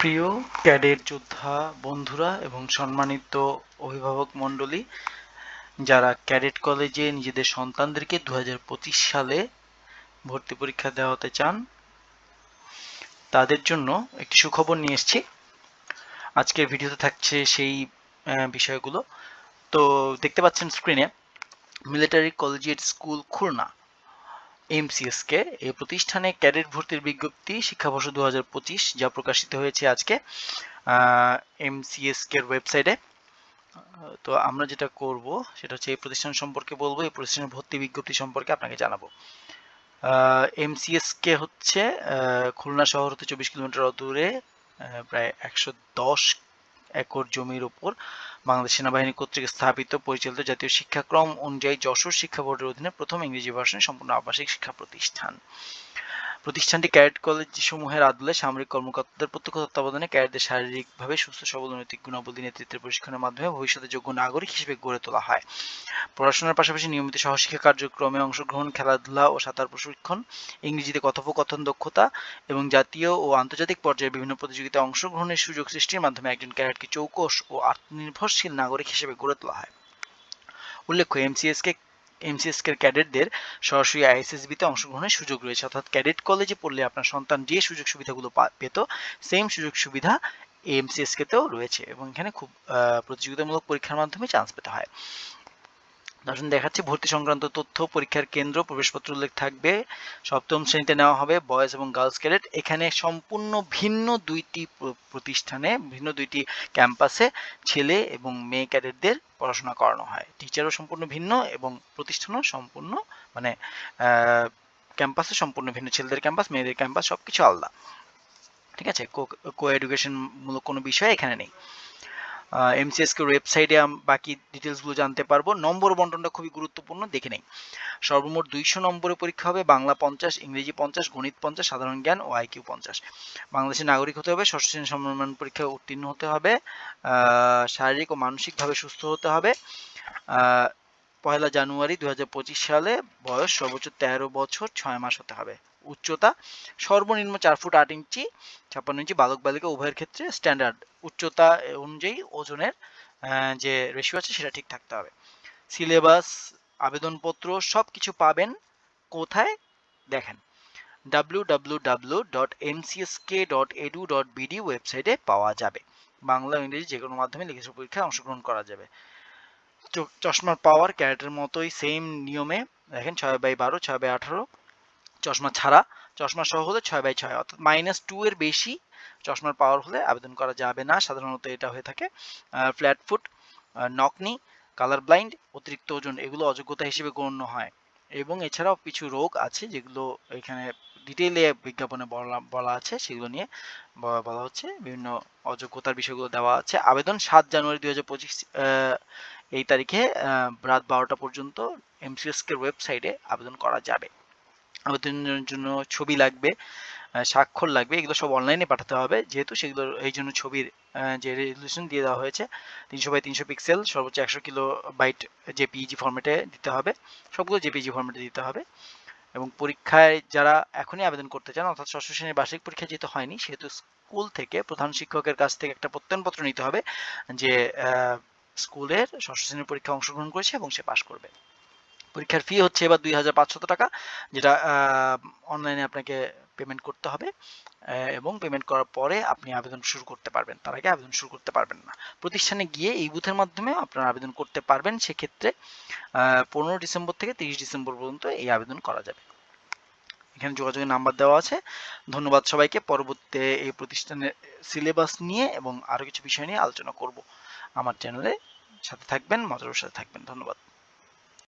প্রিয় ক্যাডেট যোদ্ধা বন্ধুরা এবং সম্মানিত অভিভাবক মণ্ডলী, যারা ক্যাডেট কলেজে নিজেদের সন্তানদেরকে 2025 সালে ভর্তি পরীক্ষা দেওয়াতে চান, তাদের জন্য একটি সুখবর নিয়ে এসেছি। আজকের ভিডিওতে থাকছে সেই বিষয়গুলো। তো দেখতে পাচ্ছেন স্ক্রিনে, মিলিটারি কলেজিয়েট স্কুল খুলনা এমসিএসকে এই প্রতিষ্ঠানে ক্যাডেট ভর্তির বিজ্ঞপ্তি শিক্ষাবর্ষ 2025 যা প্রকাশিত হয়েছে আজকে এমসিএসকে ওয়েবসাইটে। তো আমরা যেটা করব সেটা হচ্ছে এই প্রতিষ্ঠান সম্পর্কে বলবো, এই প্রতিষ্ঠানের ভর্তি বিজ্ঞপ্তি সম্পর্কে আপনাকে জানাবো। এমসিএসকে হচ্ছে খুলনা শহর হতে 24 কিলোমিটার দূরে প্রায় 110 একর জমির উপর বাংলাদেশ সেনাবাহিনী কর্তৃক স্থাপিত পরিচালিত জাতীয় শিক্ষাক্রম অনুযায়ী যশোর শিক্ষা বোর্ডের অধীনে প্রথম ইংরেজি ভার্সনে সম্পূর্ণ আবাসিক শিক্ষা প্রতিষ্ঠান। প্রতিষ্ঠানটি ক্যাডেট কলেজ সমূহের আদলে সামরিক কর্মকর্তাদের প্রত্যক্ষ তত্ত্বাবধানে ক্যাডেটদের শারীরিকভাবে সুস্থ সবল নৈতিক গুণাবলী নেতৃত্বের প্রশিক্ষণের মাধ্যমে ভবিষ্যতে যোগ্য নাগরিক হিসেবে গড়ে তোলা হয়। পড়াশোনার পাশাপাশি নিয়মিত সহশিক্ষা কার্যক্রমে অংশগ্রহণ, খেলাধুলা ও সাঁতার প্রশিক্ষণ, ইংরেজিতে কথোপকথন দক্ষতা এবং জাতীয় ও আন্তর্জাতিক পর্যায়ে বিভিন্ন প্রতিযোগিতায় অংশগ্রহণের সুযোগ সৃষ্টির মাধ্যমে একজন ক্যাডেটকে চৌকস ও আত্মনির্ভরশীল নাগরিক হিসেবে গড়ে তোলা হয়। উল্লেখ্য, এমসিএসকে ক্যাডেটদের সরাসরি আইএসএসবিতে অংশগ্রহণের সুযোগ রয়েছে, অর্থাৎ ক্যাডেট কলেজে পড়লে আপনার সন্তান যে সুযোগ সুবিধাগুলো পেত, সেম সুযোগ সুবিধা এমসিএসকেতেও রয়েছে এবং এখানে খুব প্রতিযোগিতামূলক পরীক্ষার মাধ্যমে চান্স পেতে হয়। দর্শন দেখাচ্ছে ভর্তি সংক্রান্ত তথ্য, পরীক্ষার কেন্দ্র, প্রবেশপত্র উল্লেখ থাকবে। সপ্তম শ্রেণীতে নেওয়া হবে বয়েজ এবং গার্লস ক্যাডেট। এখানে সম্পূর্ণ ভিন্ন দুইটি প্রতিষ্ঠানে, ভিন্ন দুইটি ক্যাম্পাসে ছেলে এবং মেয়ে ক্যাডেটদের পড়াশোনা করানো হয়। টিচারও সম্পূর্ণ ভিন্ন এবং প্রতিষ্ঠানও সম্পূর্ণ, মানে ক্যাম্পাসে সম্পূর্ণ ভিন্ন। ছেলেদের ক্যাম্পাস, মেয়েদের ক্যাম্পাস সবকিছু আলাদা। ঠিক আছে, কো এডুকেশন মূলক কোনো বিষয় এখানে নেই। এমসিএসকে ওয়েবসাইটে বাকি ডিটেলসগুলো জানতে পারবো। নম্বর বন্টনটা খুবই গুরুত্বপূর্ণ, দেখে নেই। সর্বমোট 200 নম্বরের পরীক্ষা হবে। বাংলা 50, ইংরেজি 50, গণিত 50, সাধারণ জ্ঞান ও আইকিউ 50। বাংলাদেশের নাগরিক হতে হবে, ষষ্ঠ শ্রেণী সমমান পরীক্ষায় উত্তীর্ণ হতে হবে, শারীরিক ও মানসিকভাবে সুস্থ হতে হবে। 1 জানুয়ারি 2025 সালে বয়স সর্বোচ্চ 13 বছর 6 মাস হতে হবে। উচ্চতা সর্বনিম্ন 4 ফুট 8 ইঞ্চি, 56 ইঞ্চি, বালক বালিকা উভয়ের ক্ষেত্রে স্ট্যান্ডার্ড। উচ্চতা অনুযায়ী ওজনের যে রেশিও আছে সেটা ঠিক থাকতে হবে। সিলেবাস, আবেদনপত্র সবকিছু পাবেন কোথায় দেখেন, www.mcsk.edu.bd ওয়েবসাইটে পাওয়া যাবে। বাংলা ও ইংরেজি যে কোনো মাধ্যমে লিখিত পরীক্ষায় অংশগ্রহণ করা যাবে। চশমার পাওয়ার ক্যারেটের মতোই সেম নিয়মে দেখেন, 6/12, 6/18। চশমা ছাড়া, চশমা সহ হলে 6/6, অর্থাৎ -2 এর বেশি চশমার পাওয়ার হলে আবেদন করা যাবে না। সাধারণত এটা হয়ে থাকে। ফ্ল্যাট ফুট, নকনি, কালার ব্লাইন্ড, অতিরিক্ত ওজন এগুলো অযোগ্যতা হিসেবে গণ্য হয়। এবং এছাড়াও কিছু রোগ আছে যেগুলো এখানে ডিটেইলে বিজ্ঞাপনে বলা আছে, সেগুলো নিয়ে বলা হচ্ছে, বিভিন্ন অযোগ্যতার বিষয়গুলো দেওয়া আছে। আবেদন 7 জানুয়ারি 2025 এই তারিখে রাত 12টা পর্যন্ত এমসিএসকে ওয়েবসাইটে আবেদন করা যাবে। আবেদনের জন্য ছবি লাগবে, স্বাক্ষর লাগবে, এগুলো সব অনলাইনে পাঠাতে হবে, যেহেতু সেগুলো এই জন্য ছবির যে রেজলিউশন দিয়ে দেওয়া হয়েছে 300x300 পিক্সেল, সর্বোচ্চ 100 কিলোবাইট জেপিইজি ফরম্যাটে দিতে হবে। সবগুলো জেপিইজি ফরম্যাটে দিতে হবে। এবং পরীক্ষায় যারা এখনই আবেদন করতে চান, অর্থাৎ ষষ্ঠ শ্রেণীর বার্ষিক পরীক্ষা যেহেতু হয়নি, সেহেতু স্কুল থেকে প্রধান শিক্ষকের কাছ থেকে একটা প্রত্যয়নপত্র নিতে হবে যে স্কুলের ষষ্ঠ শ্রেণীর পরীক্ষা অংশগ্রহণ করেছে এবং সে পাশ করবে। পরীক্ষার ফি হচ্ছে এবার 2500 টাকা, যেটা অনলাইনে আপনাকে পেমেন্ট করতে হবে এবং পেমেন্ট করার পরে আপনি আবেদন শুরু করতে পারবেন। তার আগে আবেদন শুরু করতে পারবেন না। প্রতিষ্ঠানে গিয়ে এই বুথের মাধ্যমে আপনারা আবেদন করতে পারবেন। সেক্ষেত্রে 15 ডিসেম্বর থেকে 30 ডিসেম্বর পর্যন্ত এই আবেদন করা যাবে। এখানে যোগাযোগের নাম্বার দেওয়া আছে। ধন্যবাদ সবাইকে। পরবর্তীতে এই প্রতিষ্ঠানের সিলেবাস নিয়ে এবং আরও কিছু বিষয় নিয়ে আলোচনা করব। আমার চ্যানেলে সাথে থাকবেন, মজার সাথে থাকবেন। ধন্যবাদ।